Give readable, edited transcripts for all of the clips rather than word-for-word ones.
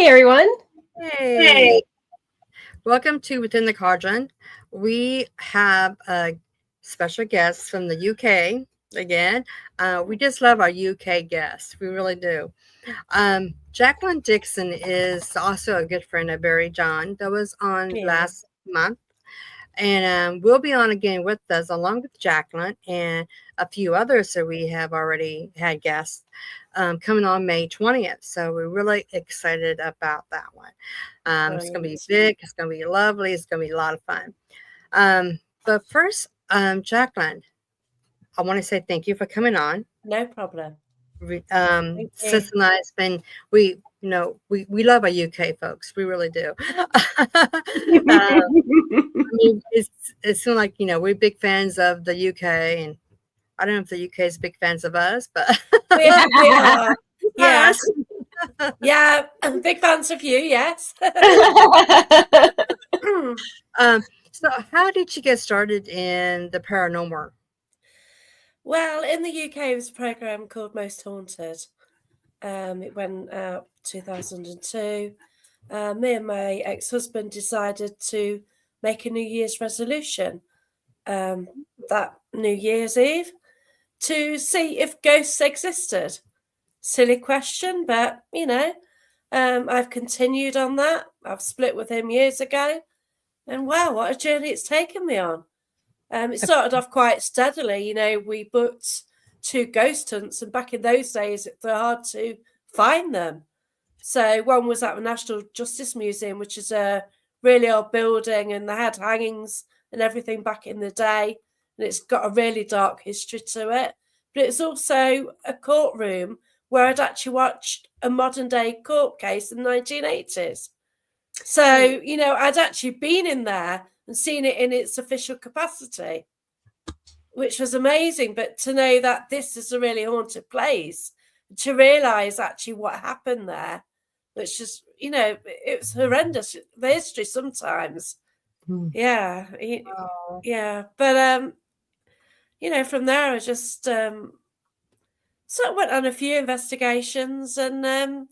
Hey, everyone. Hey. Welcome to Within the Cauldron. We have a special guest from the UK again. We just love our UK guests. We really do. Jacqueline Dixon is also a good friend of Barry John that was on last month. And we'll be on again with us, along with Jacqueline and a few others that we have already had guests coming on May 20th. So we're really excited about that one. It's going to be big. It's going to be lovely. It's going to be a lot of fun. But first, Jacqueline, I want to say thank you for coming on. No problem. Sis and I we love our UK folks. We really do. It's sort of like, we're big fans of the UK, and I don't know if the UK is big fans of us, but we are. Yes. Yeah, I'm big fans of you. Yes. So how did you get started in the paranormal? Well, in the UK, it was a program called Most Haunted. It went out 2002. Me and my ex-husband decided to make a New Year's resolution that New Year's Eve to see if ghosts existed. Silly question, but, I've continued on that. I've split with him years ago. And wow, what a journey it's taken me on. It started off quite steadily. We booked 2 ghost hunts, and back in those days, it was hard to find them. So one was at the National Justice Museum, which is a really old building, and they had hangings and everything back in the day. And it's got a really dark history to it. But it's also a courtroom where I'd actually watched a modern day court case in the 1980s. So, I'd actually been in there and seen it in its official capacity, which was amazing. But to know that this is a really haunted place, to realise actually what happened there, which is, it was horrendous, the history sometimes. Yeah. Wow. Yeah. But, from there, I just sort of went on a few investigations. And then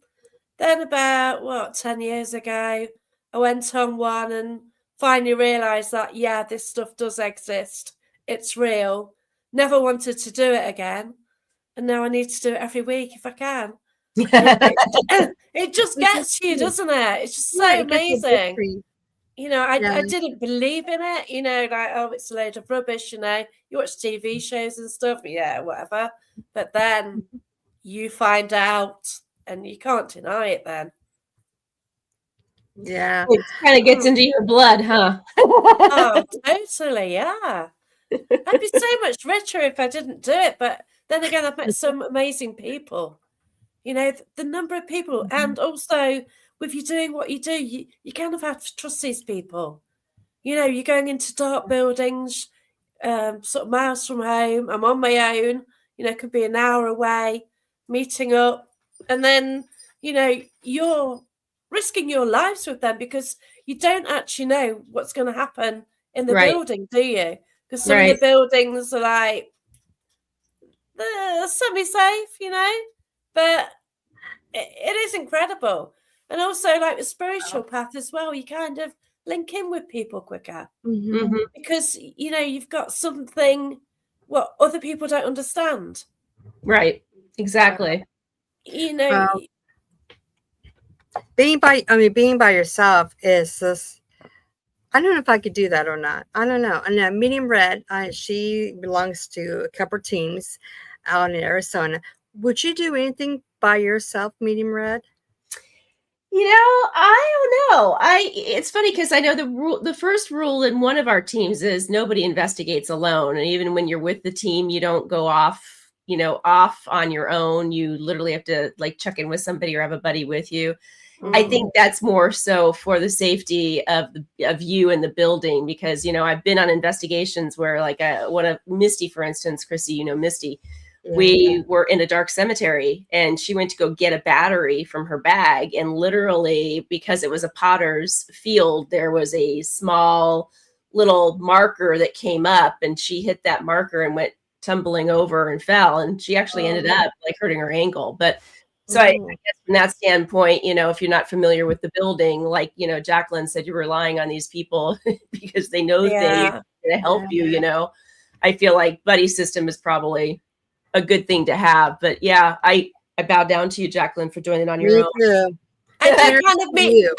about, 10 years ago, I went on one and finally realised that, this stuff does exist. It's real. Never wanted to do it again. And now I need to do it every week if I can. It just gets you, doesn't it? It's just so amazing. I didn't believe in it, it's a load of rubbish, you watch TV shows and stuff, whatever. But then you find out and you can't deny it then. Yeah. It kind of gets into your blood, huh? Oh, totally, yeah. I'd be so much richer if I didn't do it. But then again, I've met some amazing people. The number of people, and also with you doing what you do, you kind of have to trust these people. You're going into dark buildings, sort of miles from home. I'm on my own, could be an hour away, meeting up. And then, you're risking your lives with them because you don't actually know what's going to happen in the building, do you? Because some of the buildings are like, they're semi-safe, but it is incredible. And also like the spiritual path as well, you kind of link in with people quicker because, you've got something what other people don't understand. Right. Exactly. Being by yourself is just, I don't know if I could do that or not. I don't know. And Medium Red, she belongs to a couple of teams out in Arizona. Would you do anything by yourself, Medium Red? I don't know. It's funny because I know the first rule in one of our teams is nobody investigates alone. And even when you're with the team, you don't go off on your own. You literally have to check in with somebody or have a buddy with you. I think that's more so for the safety of you and the building, because, I've been on investigations where one of Misty, for instance, Chrissy, Misty, we were in a dark cemetery and she went to go get a battery from her bag. And literally, because it was a potter's field, there was a small little marker that came up and she hit that marker and went tumbling over and fell. And she actually ended up hurting her ankle. But So I guess from that standpoint, if you're not familiar with the building, like, Jacqueline said, you're relying on these people because they know things to help you, I feel like buddy system is probably a good thing to have. But yeah, I bow down to you, Jacqueline, for doing it on your own. Too. I do kind of meet,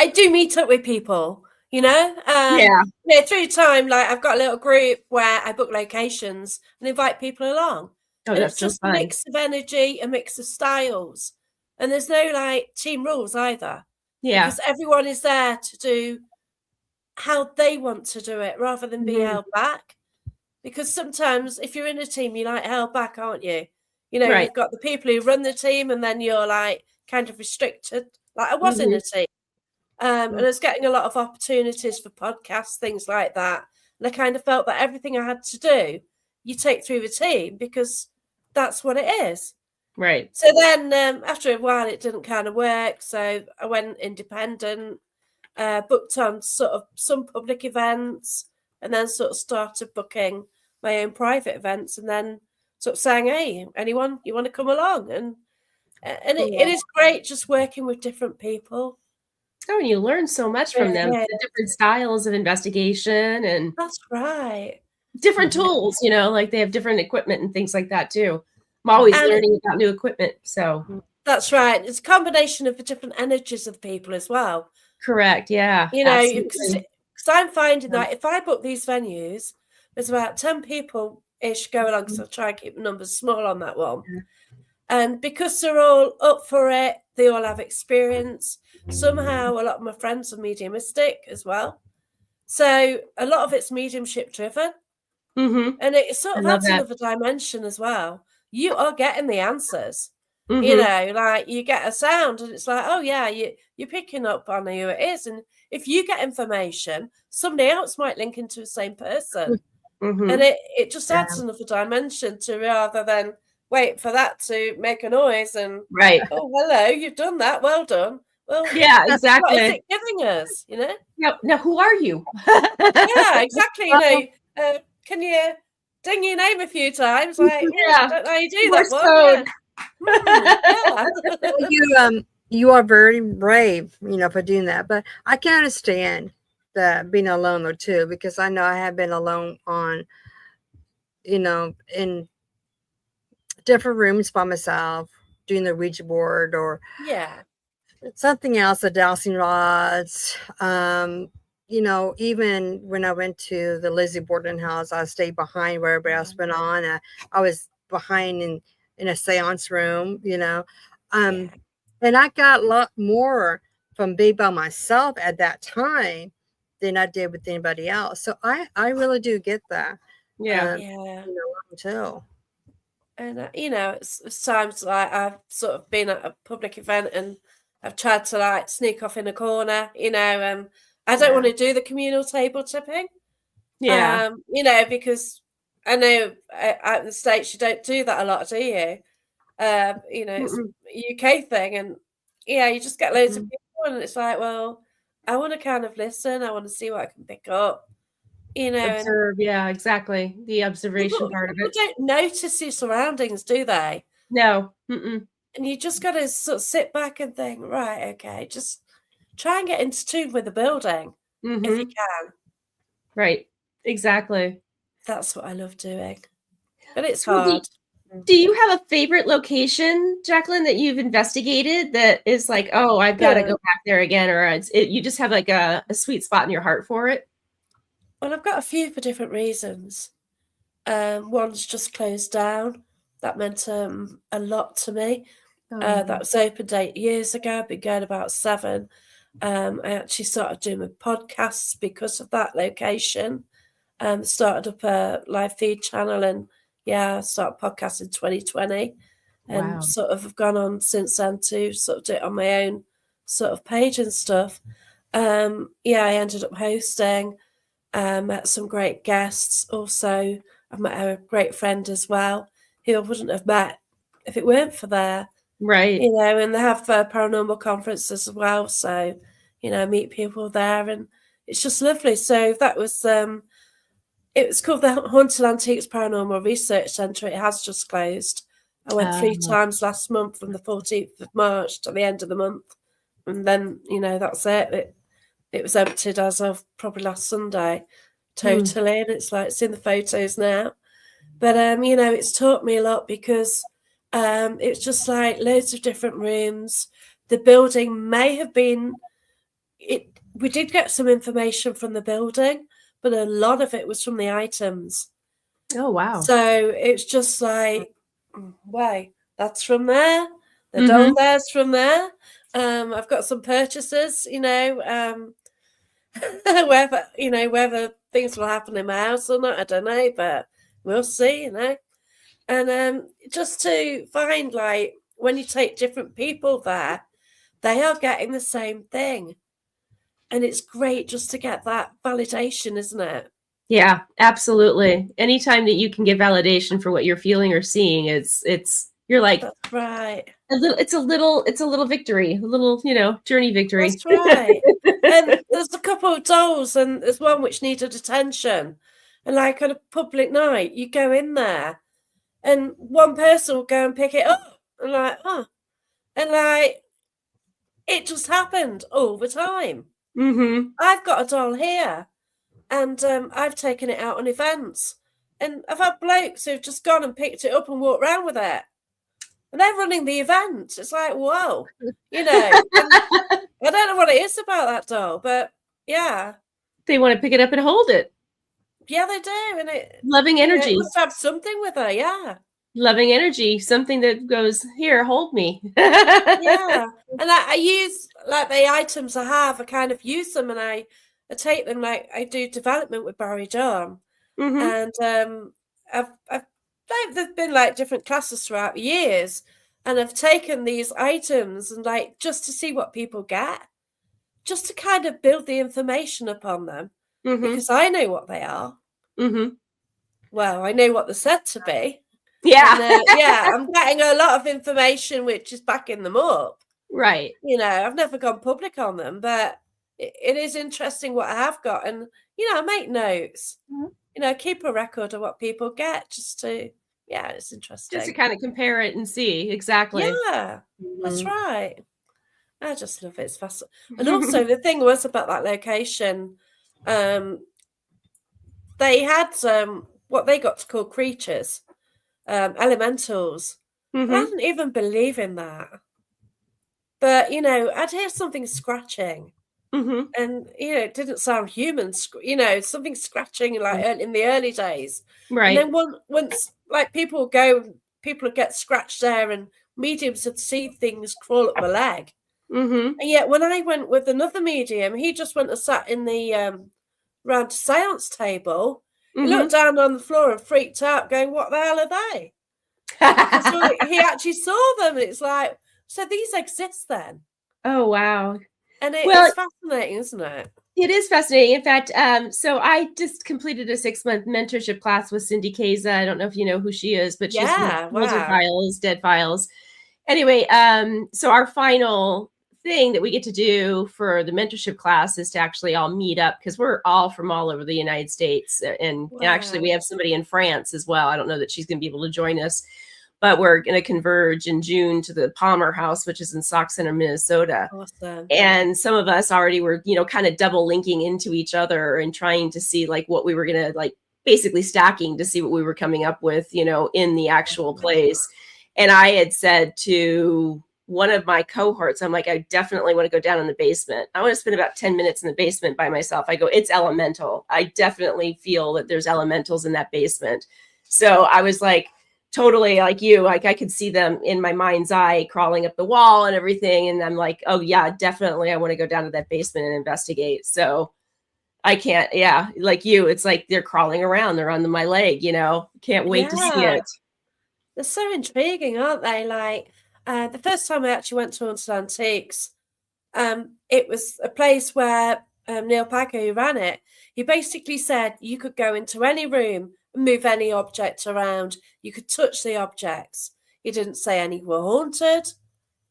I do meet up with people, through time. Like I've got a little group where I book locations and invite people along. Oh, and that's it's just so a fun. mix of energy, a mix of styles. And there's no like team rules either. Yeah. Because everyone is there to do how they want to do it rather than be held back. Because sometimes if you're in a team, you're like held back, aren't you? Right. You've got the people who run the team and then you're like kind of restricted. Like I was in a team. And I was getting a lot of opportunities for podcasts, things like that. And I kind of felt that everything I had to do, you take through the team because that's what it is. Right. So then after a while, it didn't kind of work. So I went independent, booked on sort of some public events, and then sort of started booking my own private events, and then sort of saying, hey, anyone, you want to come along? And it is great just working with different people. Oh, and you learn so much from them, the different styles of investigation and that's right. Different tools, like they have different equipment and things like that too. I'm always learning about new equipment. So that's right. It's a combination of the different energies of people as well. Correct. Yeah. Because I'm finding that if I book these venues, there's about 10 people-ish go along, because I'll try and keep the numbers small on that one. And because they're all up for it, they all have experience. Somehow, a lot of my friends are mediumistic as well. So a lot of it's mediumship driven. And it sort of adds another dimension as well. You are getting the answers. Like you get a sound and it's like, oh yeah, you're picking up on who it is. And if you get information, somebody else might link into the same person. And it just adds another dimension to, rather than wait for that to make a noise and oh hello, you've done that, well done. Well, yeah, exactly. What is it giving us? Now who are you? Yeah, exactly. Can you ding your name a few times? Like, I don't know how you do that one. You are very brave, for doing that. But I can understand that being alone though too, because I know I have been alone on, in different rooms by myself, doing the Ouija board or something else, the dowsing rods. Even when I went to the Lizzie Borden house, I stayed behind where everybody else went on. I was behind in a seance room, and I got a lot more from being by myself at that time than I did with anybody else. So I really do get that. Too. And it's times like I've sort of been at a public event and I've tried to like sneak off in a corner, I don't want to do the communal table tipping. Because I know out in the States you don't do that a lot, do you? It's a UK thing, and you just get loads of people, and it's like, well, I want to kind of listen. I want to see what I can pick up. Observe, exactly. The observation part of it. People don't notice your surroundings, do they? No. And you just got to sort of sit back and think, right, okay, just try and get into tune with the building if you can. Right. Exactly. That's what I love doing. But it's hard. Do you have a favorite location, Jacqueline, that you've investigated that is like, oh, I've got to go back there again, or you just have like a sweet spot in your heart for it? Well, I've got a few for different reasons. One's just closed down. That meant a lot to me. That was opened 8 years ago. I've been going about 7. I actually started doing my podcasts because of that location. Started up a live feed channel, and I started podcasting in 2020. And sort of have gone on since then to sort of do it on my own sort of page and stuff. I ended up hosting, met some great guests. Also, I've met a great friend as well, who I wouldn't have met if it weren't for there. Right. And they have paranormal conferences as well. So, meet people there, and it's just lovely. So that was, it was called the Haunted Antiques Paranormal Research Centre. It has just closed. I went 3 times last month from the 14th of March to the end of the month. And then, that's it. It was emptied as of probably last Sunday, totally. And it's in the photos now. But, it's taught me a lot because it's just loads of different rooms. The building may have been, we did get some information from the building, but a lot of it was from the items. Oh, wow. So it's just wait, that's from there. The doll there's from there. I've got some purchases, whether things will happen in my house or not, I don't know, but we'll see, And just to find, when you take different people there, they are getting the same thing. And it's great just to get that validation, isn't it? Yeah, absolutely. Anytime that you can get validation for what you're feeling or seeing, you're like, that's right. It's a little victory, a little, journey victory. That's right. And there's a couple of dolls, and there's one which needed attention. And on a public night, you go in there, and one person will go and pick it up, and and it just happened all the time. I've got a doll here, and I've taken it out on events, and I've had blokes who've just gone and picked it up and walked around with it. And they're running the event. It's whoa, I don't know what it is about that doll, but yeah. They want to pick it up and hold it. Yeah, they do. And loving energy. It must have something with her, yeah. Loving energy, something that goes, here, hold me. Yeah. And I use, the items I have, I kind of use them, and I take them, I do development with Barry Dawn. And there've been different classes throughout the years, and I've taken these items and just to see what people get, just to kind of build the information upon them, because I know what they are. Well, I know what they're said to be. Yeah. And, I'm getting a lot of information which is backing them up. Right. I've never gone public on them, but it is interesting what I have got, and I make notes. Keep a record of what people get, just to. Yeah, it's interesting. Just to kind of compare it and see. Exactly. Yeah, that's right. I just love it. It's fascinating. And also, the thing was about that location, they had what they got to call creatures, elementals. I didn't even believe in that. But, I'd hear something scratching. And, it didn't sound human, something scratching in the early days. Right. And then once people would get scratched there, and mediums would see things crawl up my leg. And yet when I went with another medium, he just went and sat in the round seance table. He looked down on the floor and freaked out, going, what the hell are they? Because he actually saw them, and it's so these exist then. Oh, wow. And it's fascinating, isn't it? It is fascinating. In fact, so I just completed a 6-month mentorship class with Cindy Keza. I don't know if you know who she is, but she's Files, Dead Files. Anyway, so our final thing that we get to do for the mentorship class is to actually all meet up, because we're all from all over the United States. And actually, we have somebody in France as well. I don't know that she's going to be able to join us, but we're going to converge in June to the Palmer House, which is in Sauk Center, Minnesota. Awesome. And some of us already were, kind of double linking into each other and trying to see what we were going to basically stacking to see what we were coming up with, in the actual place. And I had said to one of my cohorts, I'm like, I definitely want to go down in the basement. I want to spend about 10 minutes in the basement by myself. I go, it's elemental. I definitely feel that there's elementals in that basement. So I was totally like you, I could see them in my mind's eye crawling up the wall and everything. And I'm like, oh yeah, definitely. I want to go down to that basement and investigate. So I can't, like you, it's they're crawling around. They're on my leg, can't wait to see it. They're so intriguing, aren't they? The first time I actually went to Haunted Antiques, it was a place where Neil Packer, who ran it, he basically said you could go into any room, move any object around, you could touch the objects. He didn't say any were haunted,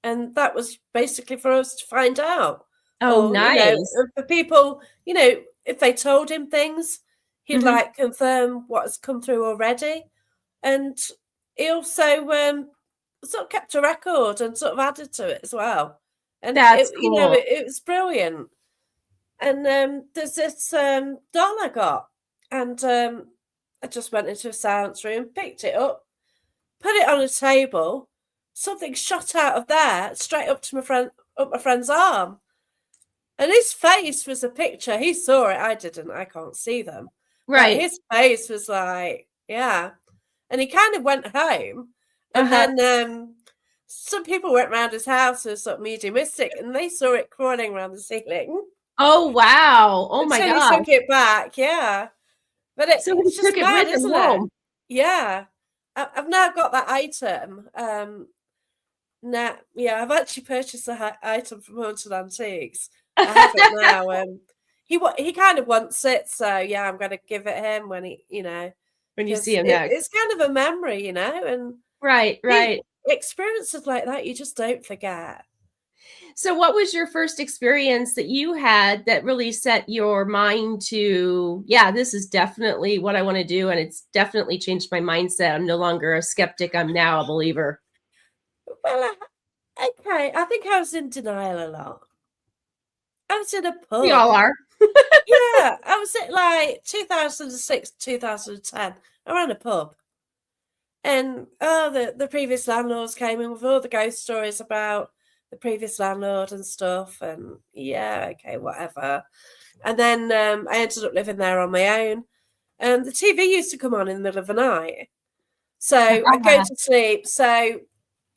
and that was basically for us to find out. Oh, nice. For people, if they told him things, he'd confirm what has come through already. And he also sort of kept a record and sort of added to it as well. And That's you know, cool. it was brilliant. And there's this doll I got, and I just went into a silence room, picked it up, put it on a table. Something shot out of there straight up to my friend's arm, and his face was a picture. He saw it, I didn't. I can't see them. Right. But his face was like, yeah. And he kind of went home, and then some people went round his house who were sort of mediumistic, and they saw it crawling around the ceiling. Oh, wow. Oh, my Until God. he took it back, yeah. But So it's he just took it mad, with him isn't home. it? Yeah. I've now got that item. Now, yeah, I've actually purchased the item from Haunted Antiques. I have it now. He kind of wants it, so yeah, I'm going to give it him when he, you know, When you see him next. it's kind of a memory, you know, and right. experiences like that you just don't forget. So what was your first experience that you had that really set your mind to, yeah, this is definitely what I want to do, and it's definitely changed my mindset. I'm no longer a skeptic. I'm now a believer. Well, okay, I think I was in denial a lot. I was in a pub. We all are. Yeah, I was at like 2006, 2010. I ran a pub. And the previous landlords came in with all the ghost stories about the previous landlord and stuff. And yeah, okay, whatever. And then I ended up living there on my own. And the TV used to come on in the middle of the night. So I'd go to sleep. So,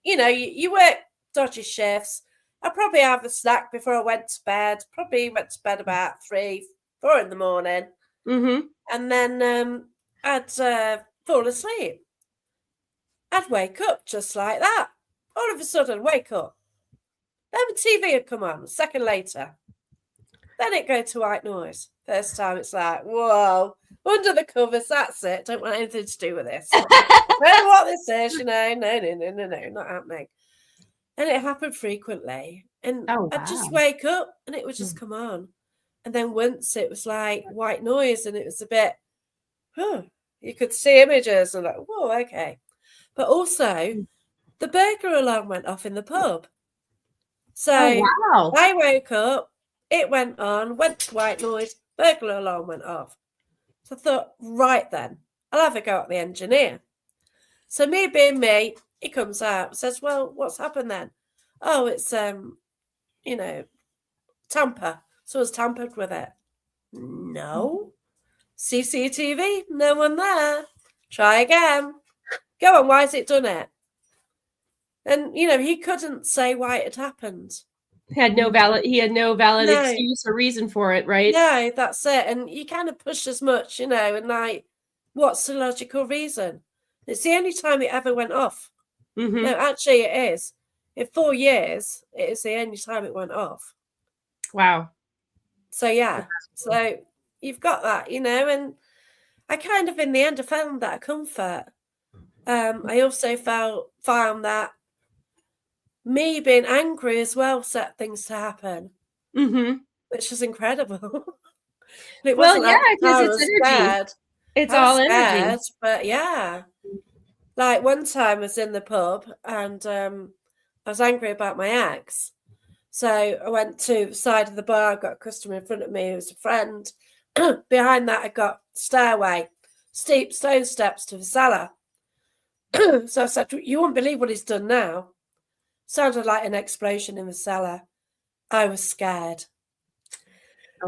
you know, you work dodgy shifts. I'd probably have a snack before I went to bed. Probably went to bed about 3, 4 in the morning. Mm-hmm. And then I'd fall asleep. I'd wake up just like that. All of a sudden, wake up. Then the TV would come on a second later. Then it'd go to white noise. First time, it's like, whoa, under the covers, that's it. Don't want anything to do with this. I don't know what this is, you know. No, not happening. And it happened frequently. And I'd just wake up and it would just come on. And then once it was like white noise and it was a bit, you could see images and like, whoa, okay. But also, the burglar alarm went off in the pub. So I woke up, it went on, went to white noise, burglar alarm went off. So I thought, right then, I'll have a go at the engineer. So me being me, he comes out, says, well, what's happened then? Oh, it's, you know, tamper. So it's tampered with it. No. CCTV, no one there. Try again. Go on, why has it done it? And, you know, he couldn't say why it had happened. He had no valid excuse or reason for it, right? No, that's it. And you kind of push as much, you know, and like, what's the logical reason? It's the only time it ever went off. Mm-hmm. No, actually it is. In 4 years, it is the only time it went off. Wow. So, yeah. So you've got that, you know, and I kind of, in the end, I found that a comfort. I also found that me being angry as well set things to happen, which was incredible. It wasn't because it's energy. Scared. It's all energy. But yeah, like one time I was in the pub and I was angry about my ex. So I went to the side of the bar, got a customer in front of me who was a friend. Behind that, I got stairway, steep stone steps to the cellar. So I said, you won't believe what he's done now. Sounded like an explosion in the cellar. I was scared.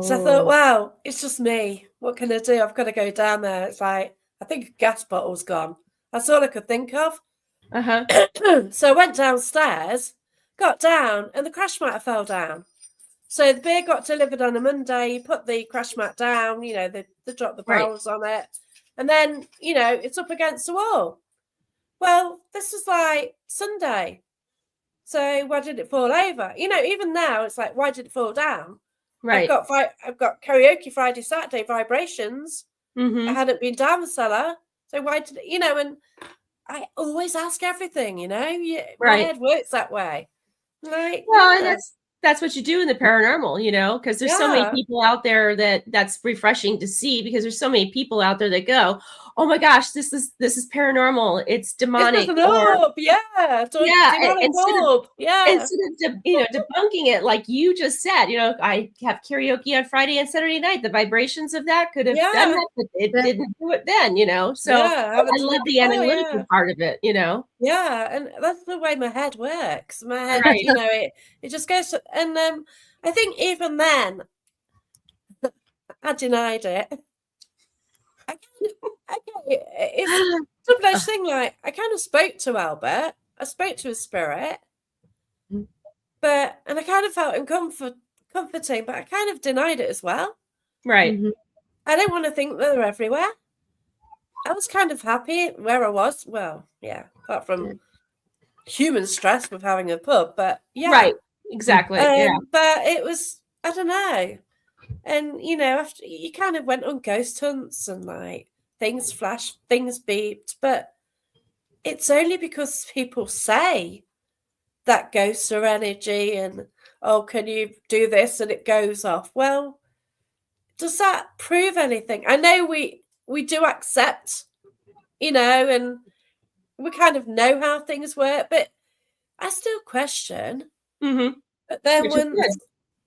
So I thought, wow, it's just me. What can I do? I've got to go down there. It's like, I think a gas bottle's gone. That's all I could think of. So I went downstairs, got down, and the crash mat fell down. So the beer got delivered on a Monday, put the crash mat down, you know, they dropped the barrels on it. And then, you know, it's up against the wall. Well, this was like Sunday. So why did it fall over? You know, even now it's like, why did it fall down? Right. I've got karaoke Friday, Saturday vibrations. I hadn't been down the cellar. So why did it, you know, and I always ask everything, you know. My head works that way. Like, well, and that's what you do in the paranormal, because there's so many Yeah. people out there that's refreshing to see, because there's so many people out there that go, oh my gosh, this is paranormal, it's It's demonic, an or orb, yeah. Demonic orb, yeah. instead of debunking it like you just said. I have karaoke on Friday and Saturday night. The vibrations of that could have done that, but it didn't do it then. So Yeah, I haven't I done love it the before, analytical yeah. part of it. Yeah, and that's the way my head works. My head, Right. it just goes to, and I think even then I denied it. It's some of those things, like I kind of spoke to Albert. I spoke to his spirit, and I kind of felt him comforting, but I kind of denied it as well. Right. I don't want to think that they're everywhere. I was kind of happy where I was. Well, yeah, apart from human stress with having a pub, but yeah. Right. Exactly. Yeah. But it was, I don't know. And, after you kind of went on ghost hunts and like things flashed, things beeped, but it's only because people say that ghosts are energy and, oh, can you do this? And it goes off. Well, does that prove anything? I know we do accept, and we kind of know how things work, but I still question. Mm-hmm. But then Which is once good.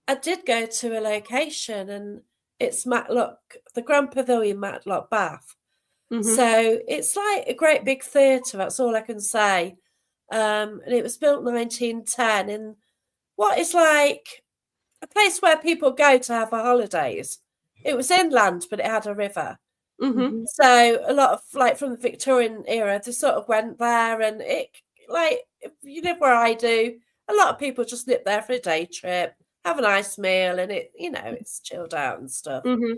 I did go to a location, and it's Matlock, the Grand Pavilion, Matlock, Bath. Mm-hmm. So it's like a great big theatre, that's all I can say. And it was built 1910 in what is like a place where people go to have their holidays. It was inland, but it had a river. Mm-hmm. So a lot of, like, from the Victorian era, they sort of went there, and it, like, if you live where I do, a lot of people just nip there for a day trip, have a nice meal, and it, it's chilled out and stuff. Mm-hmm.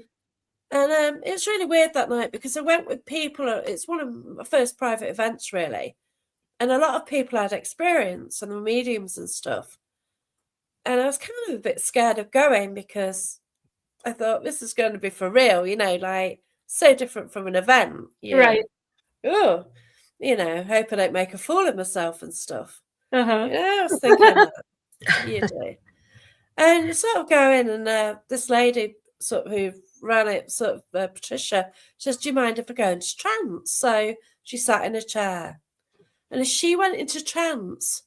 And it's really weird that night because I went with people. It's one of my first private events, really, and a lot of people had experience and the mediums and stuff. And I was kind of a bit scared of going because I thought this is going to be for real, like so different from an event. Right. Oh, hope I don't make a fool of myself and stuff. Uh-huh. I was thinking that. You do. And sort of going, and this lady sort of who ran it, sort of Patricia, says, do you mind if I go into trance? So she sat in a chair. And as she went into trance,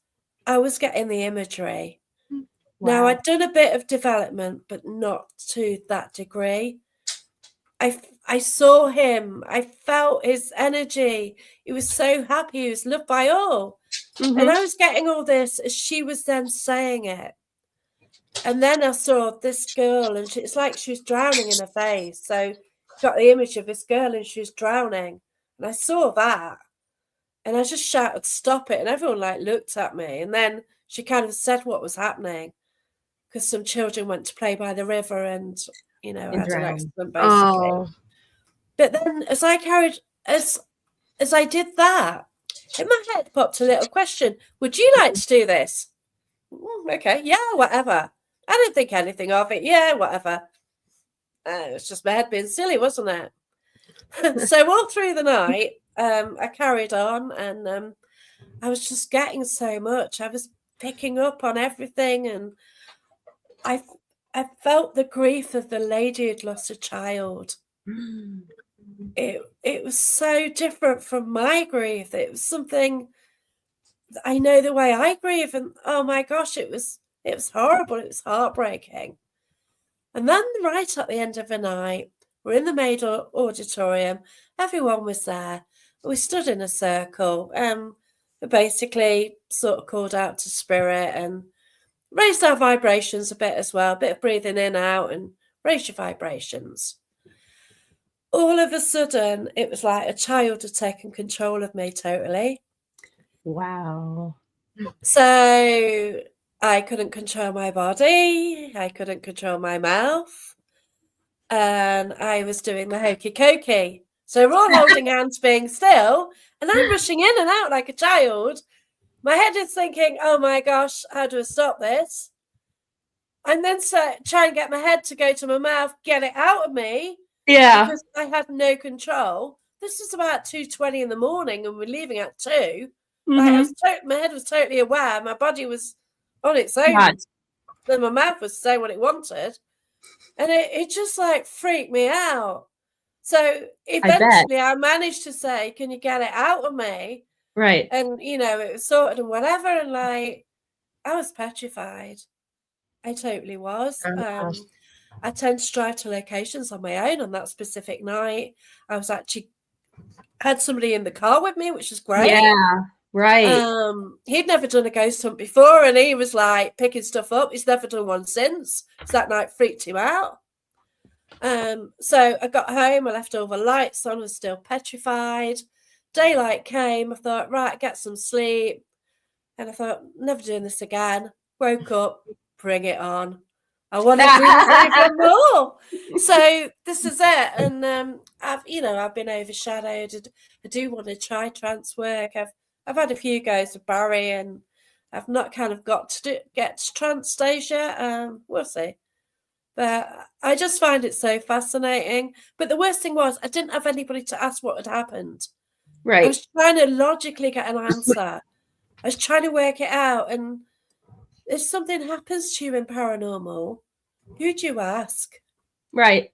I was getting the imagery. Wow. Now, I'd done a bit of development, but not to that degree. I saw him. I felt his energy. He was so happy. He was loved by all. Mm-hmm. And I was getting all this as she was then saying it. And then I saw this girl, and it's like she was drowning in her face. So got the image of this girl, and she was drowning. And I saw that. And I just shouted, stop it. And everyone looked at me. And then she kind of said what was happening. Because some children went to play by the river and, had an accident, basically. Oh. But then as I carried, as I did that, in my head popped a little question. Would you like to do this? Okay, yeah, whatever. I didn't think anything of it. Yeah, whatever. It was just my head being silly, wasn't it? So all through the night, I carried on, and I was just getting so much. I was picking up on everything, and I felt the grief of the lady who'd lost a child. It was so different from my grief. It was something, I know the way I grieve, and oh my gosh, it was horrible. It was heartbreaking. And then right at the end of the night, we're in the main auditorium. Everyone was there. We stood in a circle. We basically sort of called out to spirit and raised our vibrations a bit as well. A bit of breathing in, out, and raise your vibrations. All of a sudden, it was like a child had taken control of me totally. Wow. So I couldn't control my body. I couldn't control my mouth. And I was doing the hokey cokey. So we're all holding hands, being still, and I'm rushing in and out like a child. My head is thinking, oh my gosh, how do I stop this? And then try and get my head to go to my mouth, get it out of me. Yeah. Because I had no control. This is about 2:20 in the morning, and we're leaving at 2. Mm-hmm. My head was totally aware. My body was on its own. God. then my mouth was saying what it wanted. And it just like freaked me out. So eventually I managed to say, can you get it out of me? Right. And, you know, it was sorted and whatever. And like, I was petrified. I totally was. I tend to drive to locations on my own on that specific night. I was actually had somebody in the car with me, which was great. Yeah, right. He'd never done a ghost hunt before, and he was like picking stuff up. He's never done one since. So that night freaked him out. So I got home, I left all the lights on, was still petrified. Daylight came, I thought, right, get some sleep. And I thought, never doing this again. Woke up, bring it on. I want to do this even more. So this is it. And I've been overshadowed. I do want to try trance work. I've had a few goes with Barry, and I've not kind of got to get to trance stage yet. We'll see. But I just find it so fascinating. But the worst thing was I didn't have anybody to ask what had happened. Right. I was trying to logically get an answer. I was trying to work it out. And if something happens to you in paranormal, who do you ask? Right.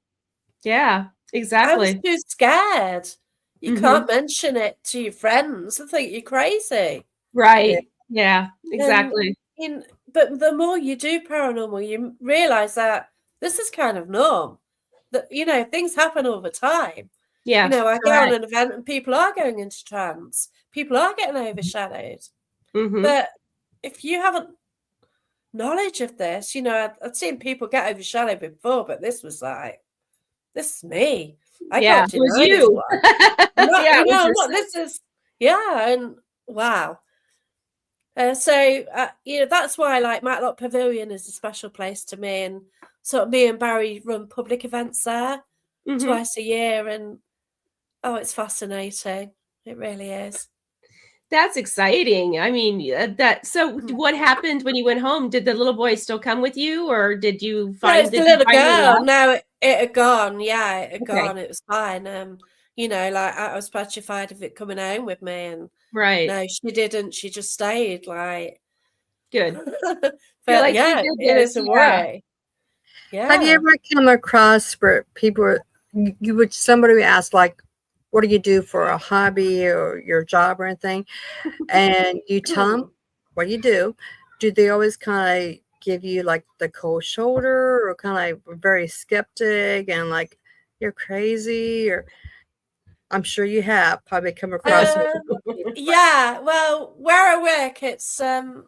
Yeah, exactly. I was too scared. You can't mention it to your friends. I think you're crazy. Right. Yeah, exactly. But the more you do paranormal, you realize that this is kind of norm. That, you know, things happen all the time. Yeah. You know, I go on an event and people are going into trance. People are getting overshadowed. But if you haven't knowledge of this, you know, I've seen people get overshadowed before, but this was like, this is me. I can't deny it was you. This is, and wow. That's why like Matlock Pavilion is a special place to me, and sort of me and Barry run public events there twice a year, and it's fascinating. It really is. That's exciting. I mean, what happened when you went home? Did the little boy still come with you, or did you find the little girl? No, it had gone. Yeah, it had gone. It was fine. Like I was petrified of it coming home with me, and no, she didn't. She just stayed. Like, good. But like, it is a worry. Yeah. Have you ever come across where people somebody would ask, like, what do you do for a hobby or your job or anything? And you tell them what you do. Do they always kind of give you like the cold shoulder, or kind of very skeptic and like, you're crazy? Or I'm sure you have probably come across. Yeah, well, where I work, it's kind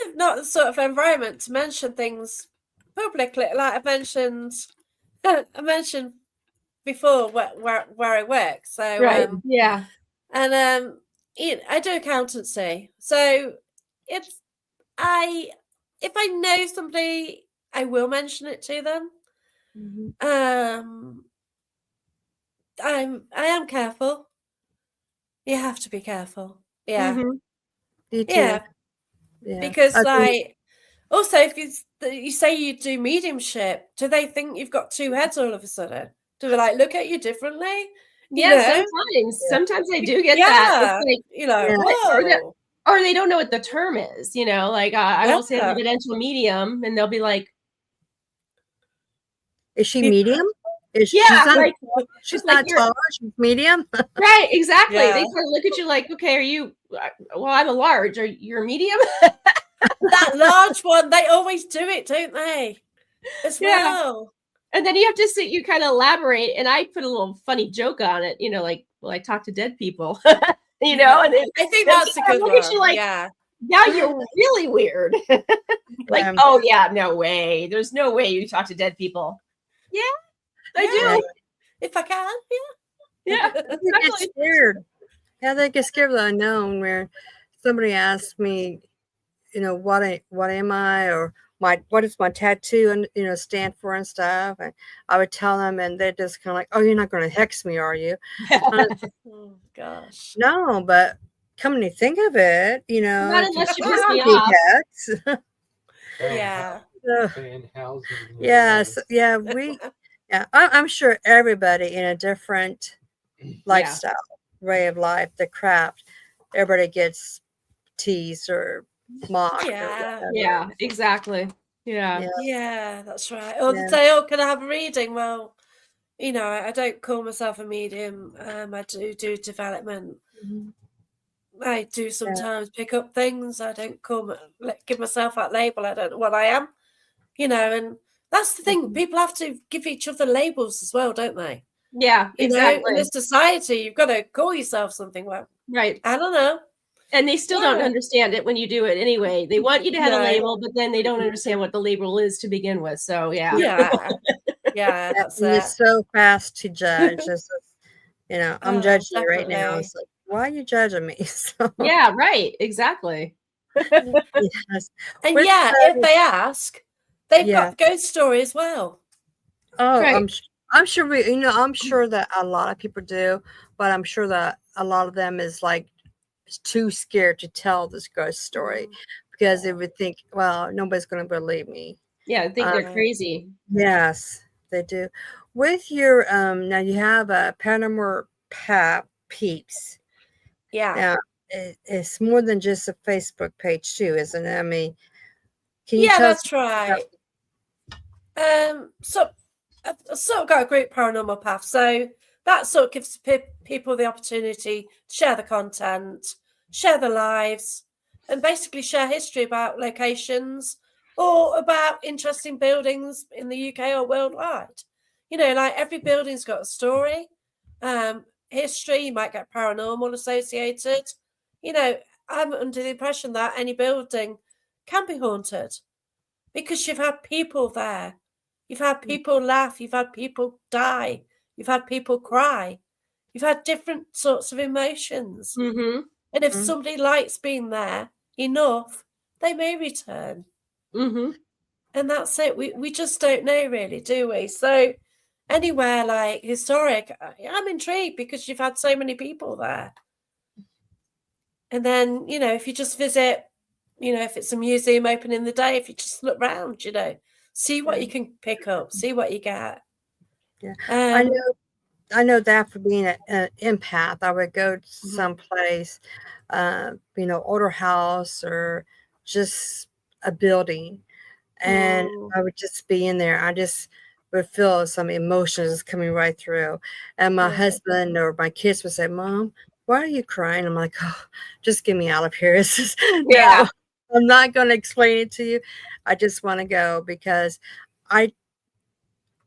of not the sort of environment to mention things publicly. Like I mentioned before where I work. So and I do accountancy. So if I know somebody, I will mention it to them. I am careful. You have to be careful. Yeah. You too. Yeah. Because also if you say you do mediumship, do they think you've got two heads all of a sudden? Do they like look at you differently? Sometimes I do get that. It's like, whoa. Or they don't know what the term is, like I will say I'm an evidential medium, and they'll be like, is she medium? She's not tall, she's medium. Right, exactly. They sort of look at you like, okay, are you, well, I'm a large, are you a medium? That large one, they always do it, don't they? As well. And then you have to you kind of elaborate, and I put a little funny joke on it, like, well, I talk to dead people, and then, I think that's a good one. Look at you like, now you're really weird. Like, oh yeah, no way. There's no way you talk to dead people. Yeah, I do. If I can, yeah. They get scared. Yeah, they get scared of the unknown. Where somebody asked me, what am I, or what is my tattoo and stand for and stuff, and I would tell them, and they're just kind of like, oh, you're not going to hex me, are you? Oh gosh, no, but coming to think of it, not unless you piss me off. Hex. Yeah. I'm sure everybody in a different lifestyle, way of life, the craft, everybody gets teased or mocked. Yeah, exactly. Yeah. Yeah, that's right. Or Yeah. they say, "Oh, can I have a reading?" Well, you know, I don't call myself a medium. I do development. Mhm. I do sometimes pick up things. I don't give myself that label. I don't know what I am, you know, and that's the thing. Mhm. People have to give each other labels as well, don't they? Yeah, You know, in exactly. this society, you've got to call yourself something. Well, Right. I don't know. And they still don't Yeah. understand it when you do it anyway. They want you to have a No. label, but then they don't understand what the label is to begin with. So yeah. Yeah. Yeah, that's And it. it's so fast to judge. I'm Oh, judging you right now. definitely. It's like, why are you judging me? So, Yeah, right. Exactly. yes. And With yeah, if they ask, they've yeah. got the ghost story as well. Oh, Right. I'm sure I'm sure that a lot of people do, but I'm sure that a lot of them is like too scared to tell this ghost story because they would think, well, nobody's going to believe me. Yeah, I think they're crazy. Yes, they do. With your now you have a Paranormal Path Peeps. Yeah. Now it's more than just a Facebook page too, isn't it? I mean, can you Yeah, tell us that's right. So I've sort of got a group Paranormal Path, so that sort of gives people the opportunity to share the content, share their lives, and basically share history about locations or about interesting buildings in the UK or worldwide. You know, like every building's got a story, history. You might get paranormal associated. You know, I'm under the impression that any building can be haunted because you've had people there. You've had people laugh. You've had people die. You've had people cry. You've had different sorts of emotions. Mm-hmm. And if somebody likes being there enough, they may return. Mm-hmm. And that's it. We just don't know really, do we? So anywhere like historic, I'm intrigued because you've had so many people there. And then, you know, if you just visit, you know, if it's a museum open in the day, if you just look round, you know, see what you can pick up, see what you get. Yeah, Um, I know that for being an empath, I would go to some place, older house or just a building, and I would just be in there. I just would feel some emotions coming right through. And my Yeah. husband or my kids would say, "Mom, why are you crying?" I'm like, "Oh, just get me out of here." It's just, Yeah. no, I'm not going to explain it to you. I just want to go because I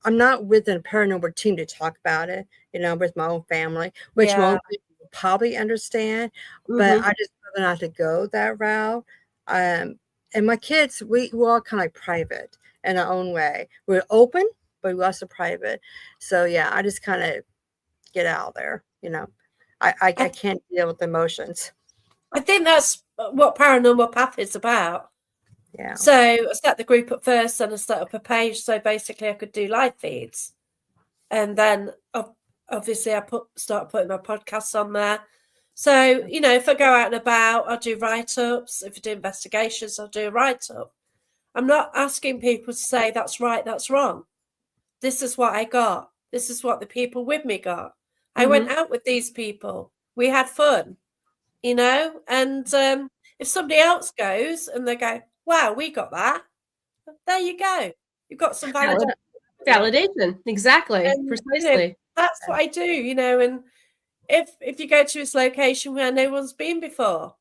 I'm not with a paranormal team to talk about it, with my own family, which Yeah. most people probably understand, but Mm-hmm. I just rather not to go that route. And my kids, we're all kind of like private in our own way. We're open, but we're also private. So yeah, I just kind of get out of there. I can't deal with emotions. I think that's what Paranormal Path is about. Yeah. So I set the group up first and I set up a page so basically I could do live feeds. And then obviously I start putting my podcasts on there. So, you know, if I go out and about, I'll do write-ups. If I do investigations, I'll do a write-up. I'm not asking people to say that's right, that's wrong. This is what I got. This is what the people with me got. I went out with these people. We had fun, you know? And if somebody else goes and they go, wow, we got that, there you go. You've got some validation. Validation. Exactly. And, Precisely. that's what I do, and if you go to this location where no one's been before,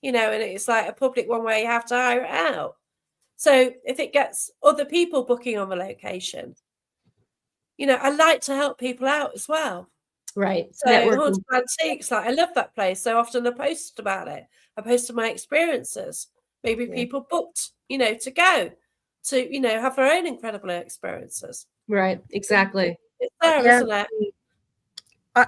and it's like a public one where you have to hire it out. So if it gets other people booking on the location, I like to help people out as well. Right. So Haunted Antiques, like I love that place. So often I post about it. I posted my experiences. Maybe people booked, to go to, have their own incredible experiences. Right. Exactly. It's there, Yeah. isn't it?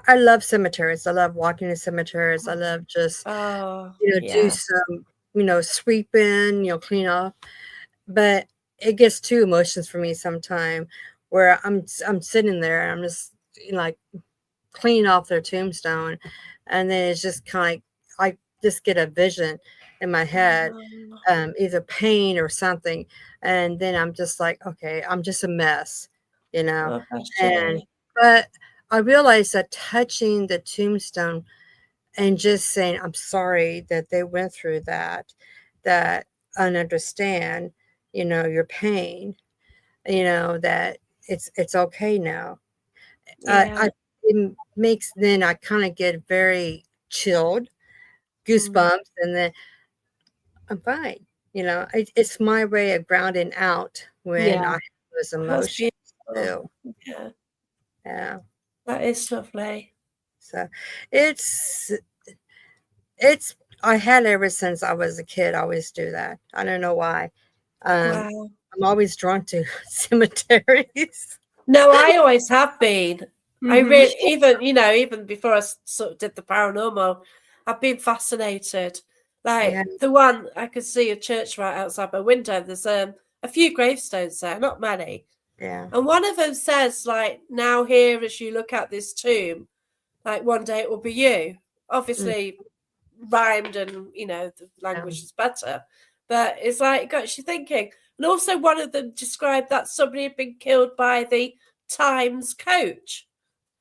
I love cemeteries. I love walking in cemeteries. I love just, do some, sweeping, clean off. But it gets too emotions for me sometime where I'm sitting there and I'm just like clean off their tombstone. And then it's just kind of like, I just get a vision in my head, either pain or something. And then I'm just like, okay, I'm just a mess, but I realized that touching the tombstone and just saying, I'm sorry that they went through that. that understand, your pain, that it's okay now. Yeah. It makes, then I kind of get very chilled, goosebumps, and then I'm fine. It's my way of grounding out when I have those That's emotions beautiful. too. Yeah. Yeah. That is lovely. So it's I had ever since I was a kid. I always do that. I don't know why. Wow. I'm always drawn to cemeteries. No, I always have been. I Mhm. really, even before I sort of did the paranormal, I've been fascinated. Like Yeah. the one I could see a church right outside my window. There's a few gravestones there, not many. Yeah. And one of them says, like, now here as you look at this tomb, like one day it will be you. Obviously rhymed and, the language is better. But it's like, got you thinking. And also one of them described that somebody had been killed by the Times coach.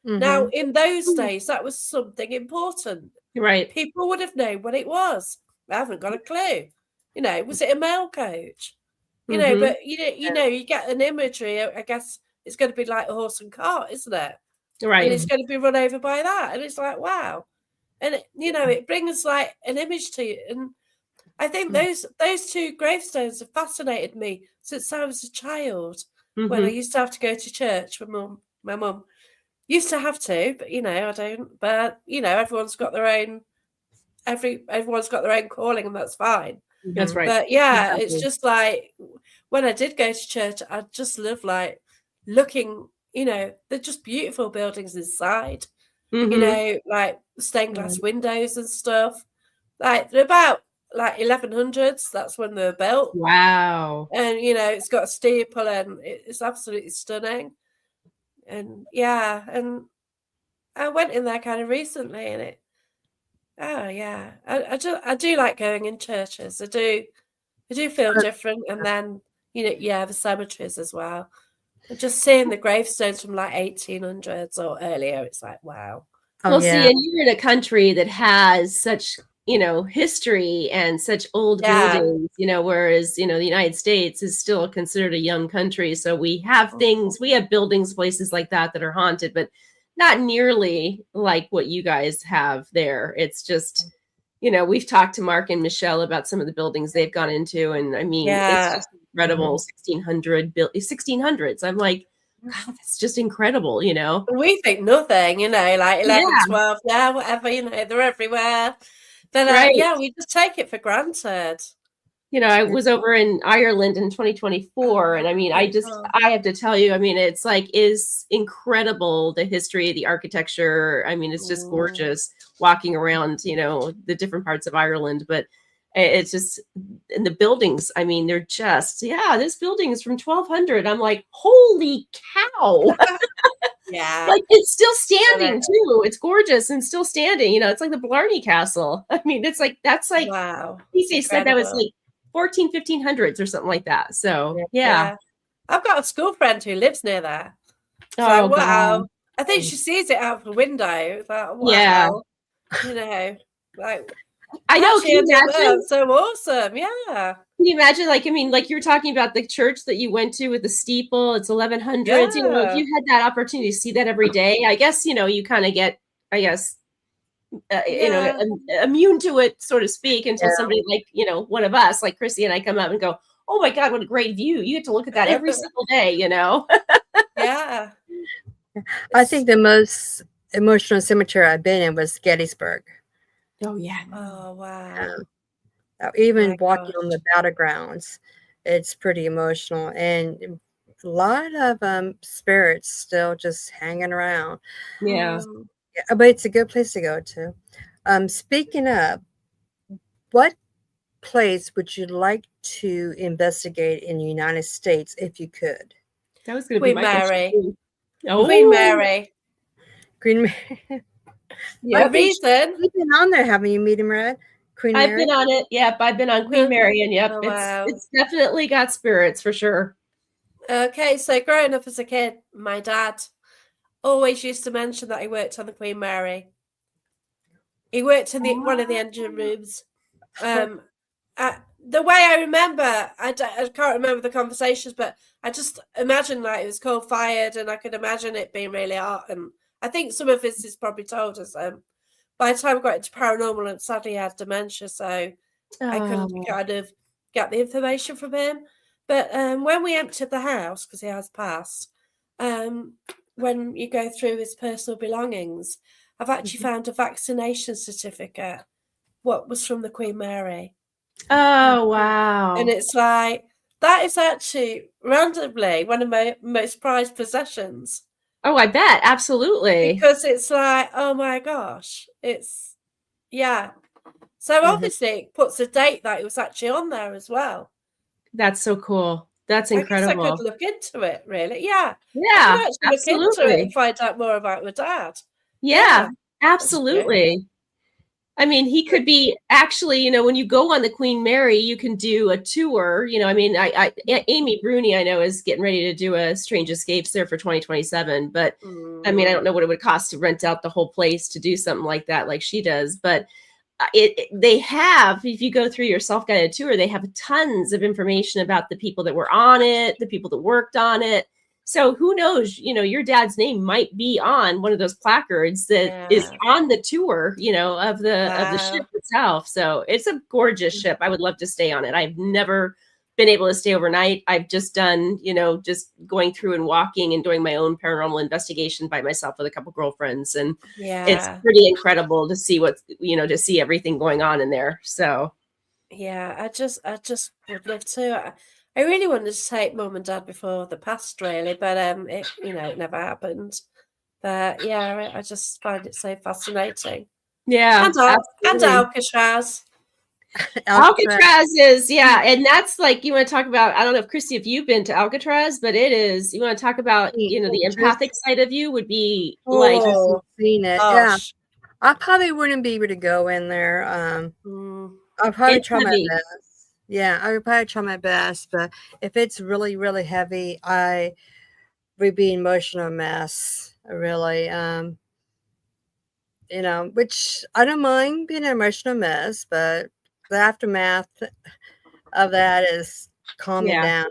Now, in those days, that was something important. Right. People would have known what it was. I haven't got a clue. Was it a mail coach? But you get an imagery. I guess it's going to be like a horse and cart, isn't it? Right. And it's going to be run over by that. And it's like, wow. And it brings like an image to you. And I think those two gravestones have fascinated me since I was a child. When I used to have to go to church with my mum used to have to, but I don't. But everyone's got their own. Everyone's got their own calling, and that's fine. That's right. But yeah, Exactly. it's just like when I did go to church, I just love like looking. They're just beautiful buildings inside. Like stained glass windows and stuff. Like they're about like 1100s. That's when they were built. Wow. And it's got a steeple, and it's absolutely stunning. And yeah, and I went in there kind of recently, and I do like going in churches. I do feel different. And then the cemeteries as well. And just seeing the gravestones from like 1800s or earlier, it's like wow. Oh, Well, yeah. see, and you're in a country that has such, history and such old buildings, whereas, the United States is still considered a young country. So we have we have buildings, places like that are haunted, but not nearly like what you guys have there. It's just, we've talked to Mark and Michelle about some of the buildings they've gone into. And I mean, it's just incredible. 1600s. I'm like, God, that's just incredible, We think nothing, like 11, 12, whatever, they're everywhere. But Right. we just take it for granted. I was over in Ireland in 2024, and I mean, I have to tell you, I mean, it's like is incredible, the history, the architecture. I mean, it's just gorgeous walking around, the different parts of Ireland, but it's just in the buildings. I mean, they're just, this building is from 1200. I'm like, holy cow. Yeah. Like it's still standing too. It's gorgeous and still standing. It's like the Blarney Castle. I mean, it's like, that's like, wow. They said that was like 1500s or something like that. So yeah. I've got a school friend who lives near there. It's Oh, like, wow. God. I think she sees it out the window. It's like, wow. Like I know. Can you imagine? So awesome. Yeah. Can you imagine? Like, I mean, like you were talking about the church that you went to with the steeple. It's 1100s. If you had that opportunity to see that every day, I guess you kind of get, immune to it, so to speak, until somebody like one of us, like Chrissy and I, come up and go, "Oh my God, what a great view!" You get to look at that every single day. Yeah. I think the most emotional cemetery I've been in was Gettysburg. Oh yeah. Oh wow. Even walking on the battlegrounds, it's pretty emotional, and a lot of spirits still just hanging around. Yeah. But it's a good place to go to. Speaking of, what place would you like to investigate in the United States if you could? That was going to be my question. Oh, Queen Mary. Queen Mary. Yep. Reason. You've been on there, haven't you, Meet and Red? Queen Mary? I've been on it. Yep, I've been on Queen Mary, and yep, wow. it's definitely got spirits for sure. Okay, so growing up as a kid, my dad always used to mention that he worked on the Queen Mary. He worked in one of the engine rooms. the way I remember, I can't remember the conversations, but I just imagine like it was coal fired, and I could imagine it being really hot. And I think some of this is probably told us. By the time I got into paranormal, and sadly I had dementia, so I couldn't kind of get the information from him. But when we emptied the house, because he has passed, when you go through his personal belongings, I've actually found a vaccination certificate. What was from the Queen Mary. Oh, wow. And it's like, that is actually randomly one of my most prized possessions. Oh, I bet. Absolutely. Because it's like, oh my gosh, it's, yeah. So obviously it puts a date that it was actually on there as well. That's so cool. That's incredible. I guess I could look into it, really. Yeah. Yeah, I could actually absolutely. look into it and find out more about my dad. Yeah, absolutely. I mean, he could be actually, when you go on the Queen Mary, you can do a tour. I mean, Amy Bruni, I know, is getting ready to do a Strange Escapes there for 2027. But I mean, I don't know what it would cost to rent out the whole place to do something like that, like she does. But they have, if you go through your self-guided tour, they have tons of information about the people that were on it, the people that worked on it. So who knows, your dad's name might be on one of those placards that is on the tour, of the ship itself. So it's a gorgeous ship. I would love to stay on it. I've never been able to stay overnight. I've just done, just going through and walking and doing my own paranormal investigation by myself with a couple girlfriends. And it's pretty incredible to see to see everything going on in there. So yeah, I just would love to. I really wanted to take Mum and Dad before they passed, really, but it never happened. But yeah, I just find it so fascinating. Yeah, and Alcatraz. Alcatraz is, and that's like, you want to talk about, I don't know if Christy, if you've been to Alcatraz, but it is, you want to talk about, the empathic side of you would be like seen it. Yeah, I probably wouldn't be able to go in there. I'll probably try my best. Yeah, I would probably try my best, but if it's really, really heavy, I would be an emotional mess, really. Which I don't mind being an emotional mess, but the aftermath of that is calming down.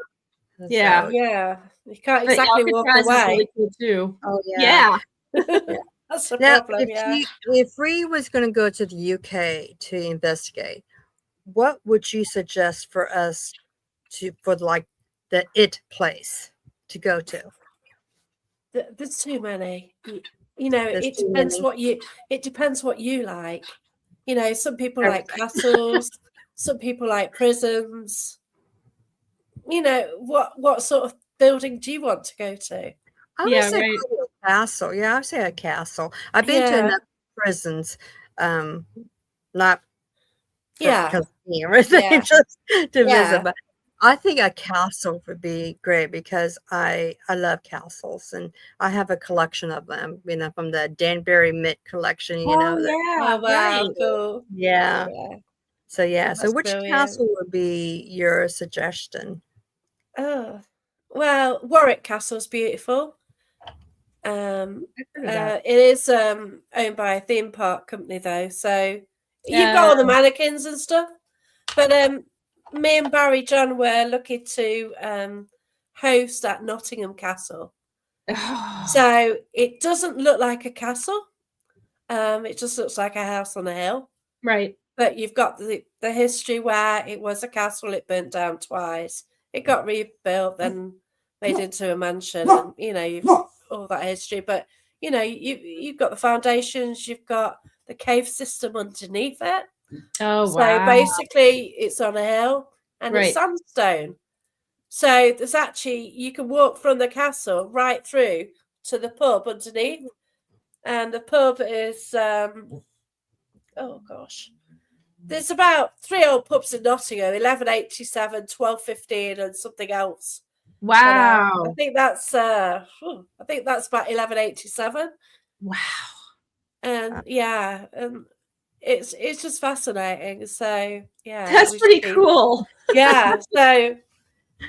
Yeah. So, yeah. You can't exactly walk away. Really cool too. Oh, yeah. That's the problem, if we was going to go to the UK to investigate, what would you suggest for us for like the it place to go to? There's too many. It depends what you like. Some people like castles, some people like prisons. What sort of building do you want to go to? I would say a castle. Yeah, I would say a castle. I've been to enough prisons, not because just to visit, but I think a castle would be great because I love castles and I have a collection of them, from the Danbury Mint collection, Cool. Yeah. So which castle would be your suggestion? Oh, well, Warwick Castle's beautiful. It is owned by a theme park company though, so you've got all the mannequins and stuff. But me and Barry John were lucky to host at Nottingham Castle. So it doesn't look like a castle. It just looks like a house on a hill. Right. But you've got the history where it was a castle, it burnt down twice. It got rebuilt, then made into a mansion. And, you've all that history. But, you've got the foundations, you've got the cave system underneath it. Oh, wow. So basically it's on a hill and it's sandstone. So there's actually, you can walk from the castle right through to the pub underneath. And the pub is, there's about 3 old pubs in Nottingham, 1187, 1215 and something else. Wow. But, I think that's about 1187. Wow. And it's just fascinating. So that's pretty cool. So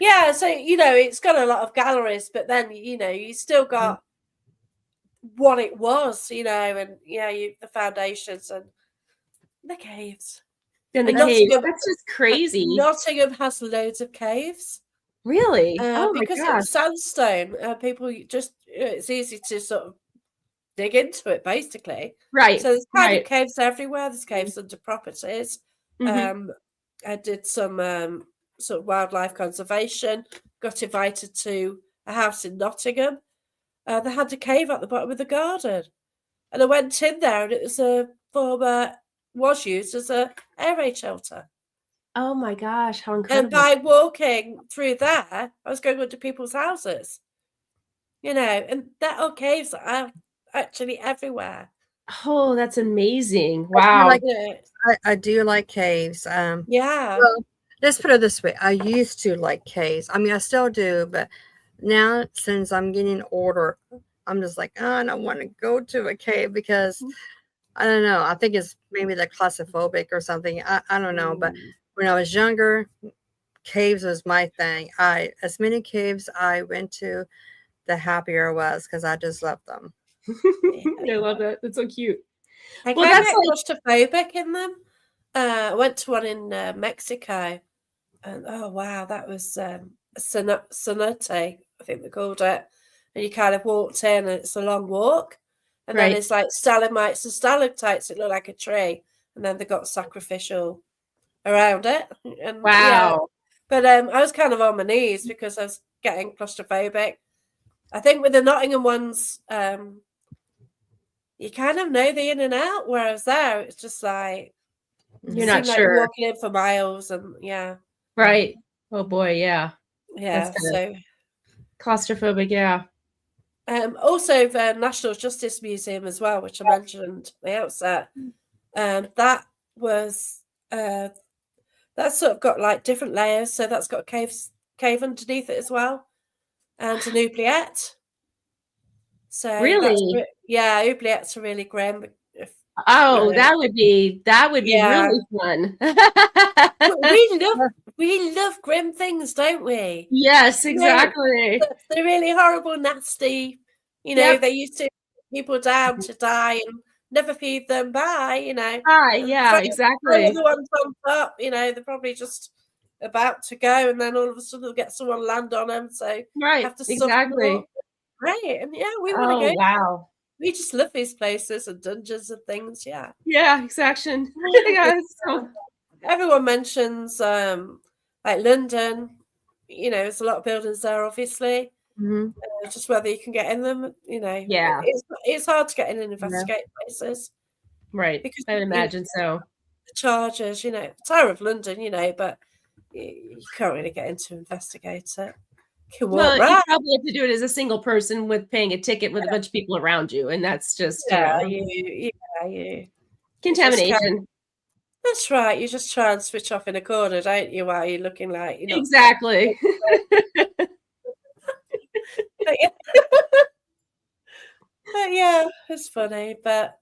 it's got a lot of galleries, but then you still got what it was, and the foundations and the caves. In the And cave. Nottingham, That's just crazy. Nottingham has loads of caves. Really? Oh my Because gosh. it's sandstone, people just, it's easy to sort of dig into it, basically. Right. So there's kind Right. of caves everywhere. There's caves under properties. Mhm. I did some sort of wildlife conservation, got invited to a house in Nottingham. They had a cave at the bottom of the garden. And I went in there and it was was used as a air raid shelter. Oh my gosh, how And incredible. by walking through there, I was going into people's houses. And there are caves that are actually everywhere. Oh, that's amazing. I do Wow. like I do like caves. Yeah. Well, let's put it this way. I used to like caves. I mean, I still do, but now since I'm getting older, I'm just like, oh, I don't want to go to a cave because I don't know. I think it's maybe like claustrophobic or something. I don't know. But when I was younger, caves was my thing. As many caves I went to, the happier I was because I just loved them. I love that. That's so cute. I Well, kind of that's get claustrophobic in them. I went to one in Mexico, and oh wow, that was cenote, I think they called it. And you kind of walked in, and it's a long walk, and then right. it's like stalagmites and stalactites. It looked like a tree, and then they got sacrificial around it. And yeah, Wow. but I was kind of on my knees because I was getting claustrophobic. I think with the Nottingham ones, you kind of know the in and out. Whereas there, it's just like You're not like sure. walking in for miles, and yeah, Right. Oh boy, yeah. yeah. So Claustrophobic, yeah. also the National Justice Museum as well, which I mentioned at the outset. That was that's sort of got like different layers. So that's got a cave underneath it as well, and an oubliette. So Really? oubliettes are really grim. Oh, that would be really fun. we love grim things, don't we? Yes, exactly. They're really horrible, nasty. Yep. They used to put people down to die and never feed them. Bye. Hi, And yeah, throw exactly. the ones on top. They're probably just about to go, and then all of a sudden they'll get someone land on them. So Right, have to suffer them exactly. up. Right, and we want to Oh, go. wow. We just love these places and dungeons and things. Yeah. Yeah, exaction. Yeah, so Everyone mentions like London. There's a lot of buildings there, obviously. Mm-hmm. Just whether you can get in them. Yeah. It's hard to get in and investigate places. Right. Because I would imagine so. the charges, Tower of London, but you can't really get in to investigate it. You can walk Well, you right. probably have to do it as a single person with paying a ticket with a bunch of people around you, and that's just you contamination. That's right. You just try and switch off in a corner, don't you? While you're looking like Exactly. But yeah, it's funny, but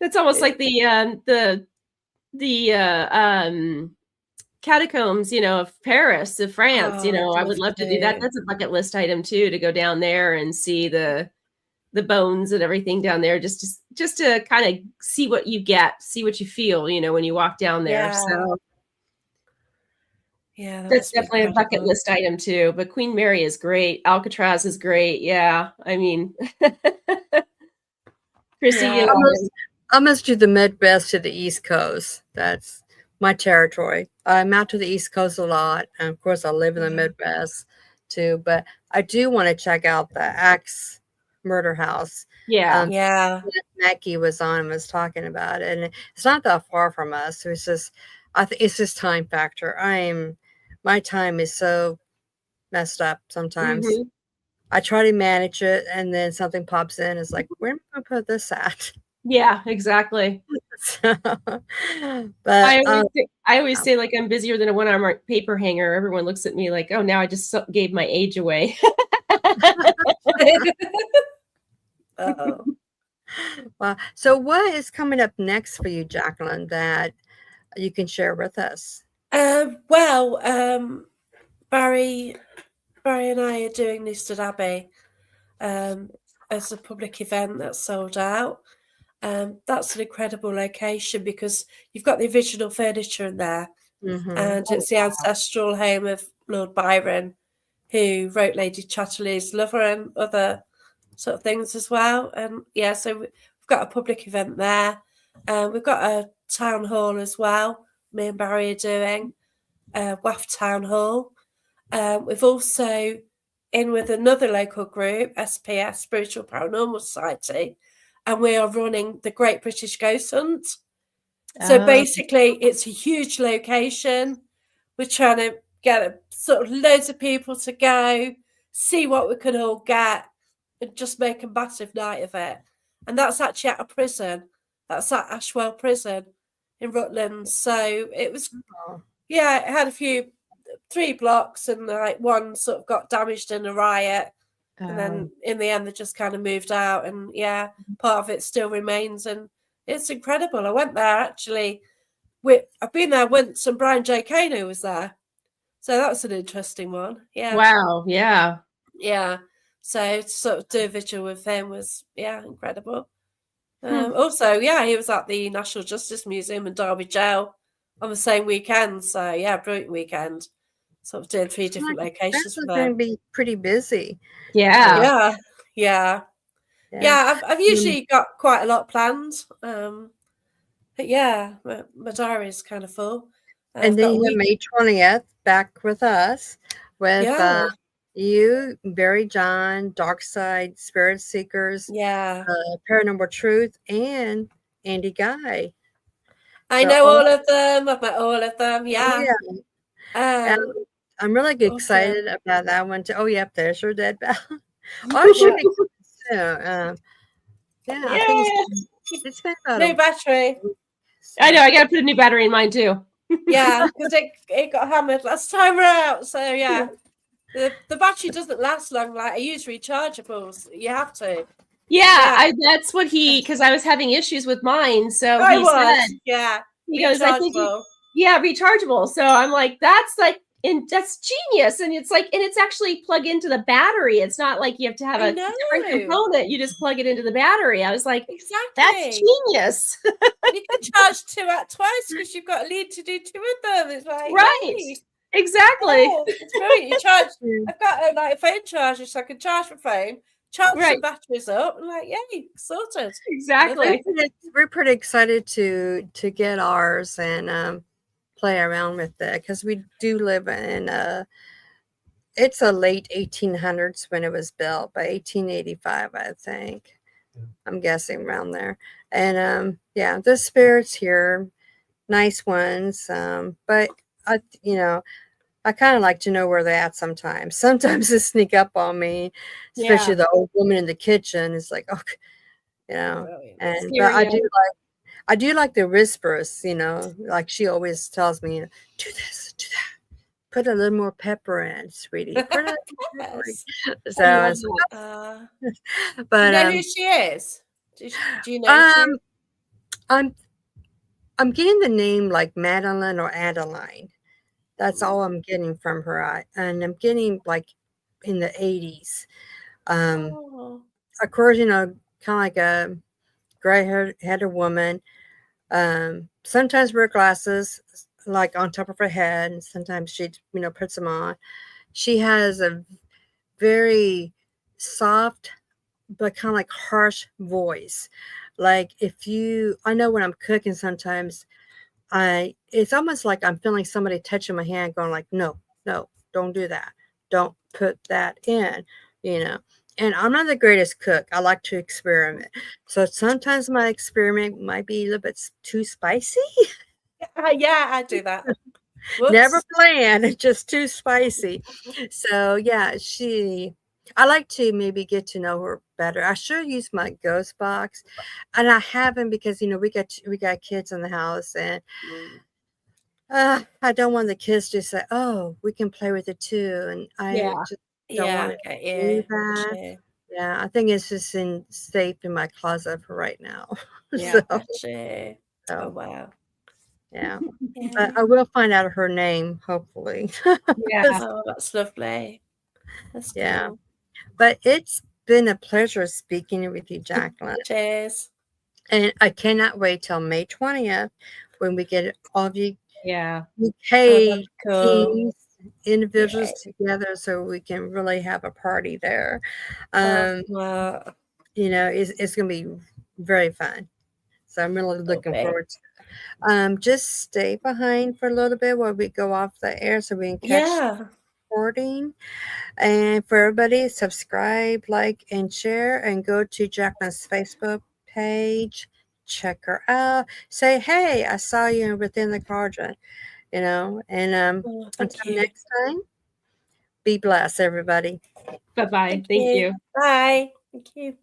It's almost like the catacombs, of Paris, of France. I would love to do that. That's a bucket list item too, to go down there and see the bones and everything down there, just to kind of see what you get, see what you feel, when you walk down there. So that's definitely a bucket list item too. But Queen Mary is great. Alcatraz is great. Yeah, I mean, Chrissy, I must do the Midwest to the East Coast. That's my territory. I'm out to the East Coast a lot, and of course, I live in the Midwest too. But I do want to check out the Axe Murder House. Yeah. Mackie was on and was talking about it, and it's not that far from us. It's just, I think it's just time factor. My time is so messed up sometimes. Mm-hmm. I try to manage it, and then something pops in. It's like, where am I going to put this at? Yeah, exactly. But I always say, like, I'm busier than a one-arm paper hanger. Everyone looks at me like, oh, now I just gave my age away. Uh-oh. Wow. So what is coming up next for you, Jacqueline, that you can share with us? Barry and I are doing Newstead Abbey as a public event that's sold out. That's an incredible location because you've got the original furniture in there, and it's the ancestral home of Lord Byron, who wrote Lady Chatterley's Lover and other sort of things as well. And yeah, so we've got a public event there. We've got a town hall as well. Me and Barry are doing WAF Town Hall. We've also in with another local group, SPS, Spiritual Paranormal Society, and we are running the Great British Ghost Hunt. So basically, it's a huge location. We're trying to get sort of loads of people to go, see what we can all get, and just make a massive night of it. And that's actually at a prison. That's at Ashwell Prison in Rutland. So it was, yeah, it had 3 blocks, and like one sort of got damaged in a riot. And then in the end, they just kind of moved out. And yeah, part of it still remains. And it's incredible. I went there actually. I've been there once, and Brian J. Kano was there. So that was an interesting one. Yeah. Wow. Yeah. Yeah. So to sort of do a vigil with him was, incredible. Also, he was at the National Justice Museum in Derby Jail on the same weekend. So yeah, brilliant weekend. Sort of doing 3 different locations. That's going to be pretty busy. Yeah. Yeah. I've usually got quite a lot planned. But yeah, my diary is kind of full. And then you have May 20th back with us with you, Barry John, Dark Side, Spirit Seekers, Paranormal Truth, and Andy Guy. I know all of them. I've met all of them. Yeah. I'm really excited about that one too. Oh, yep, there's your dead bell. I should be soon. I think it's been about new battery. I know. I got to put a new battery in mine too. Yeah, because it got hammered last time out. So yeah, the battery doesn't last long. Like I use rechargeables. You have to. Yeah. that's what because I was having issues with mine. So he said, he goes, I think, rechargeable. So I'm like, that's genius. And it's like, and it's actually plug into the battery. It's not like you have to have a different component. You just plug it into the battery. I was like, exactly, that's genious. You can charge 2 at twice because you've got a lead to do 2 of them. It's like, right. Exactly. It's great. You charge. I've got a phone charger, so I can charge my phone, charge some batteries up, and sorted. Exactly. We're pretty excited to get ours and play around with it because we do live in it's a late 1800s when it was built, by 1885, I think. I'm guessing around there. And the spirits here, nice ones, but I kind of like to know where they're at sometimes. Sometimes they sneak up on me, especially the old woman in the kitchen. It's like, and but I do like the whispers, like she always tells me, do this, do that. Put a little more pepper in, sweetie. Put a pepper in. So, but do you know who she is? Do you know? I'm getting the name like Madeline or Adeline. That's all I'm getting from her. And I'm getting like in the 80s. Of course, kind of like a gray-haired woman. Sometimes wear glasses like on top of her head, and sometimes she, puts them on. She has a very soft, but kind of like harsh voice. Like I know when I'm cooking, sometimes it's almost like I'm feeling somebody touching my hand going like, no, don't do that. Don't put that in, And I'm not the greatest cook. I like to experiment. So sometimes my experiment might be a little bit too spicy. Yeah, I do that. Never planned. It's just too spicy. So I like to maybe get to know her better. I should use my ghost box, and I haven't because we got kids in the house, and I don't want the kids to say, "Oh, we can play with it too," and I just don't want to do that. Sure. Yeah, I think it's just safe in my closet for right now. Yeah, oh wow. Yeah. But I will find out her name, hopefully. That's lovely. That's cool. Yeah. But it's been a pleasure speaking with you, Jacqueline. Cheers. And I cannot wait till May 20th when we get all of you Yeah. UK Cool. teams, individuals Yay. together so we can really have a party there. Wow. You know, it's going to be very fun. So I'm really looking Okay. forward to it. Just stay behind for a little bit while we go off the air so we can catch Yeah. the recording. And for everybody, subscribe, like, and share, and go to Jacqueline's Facebook page. Check her out. Say, hey, I saw you within the cauldron, you know. And Oh, thank until you. next time, be blessed, everybody. Bye-bye. Thank you. Bye. Thank you.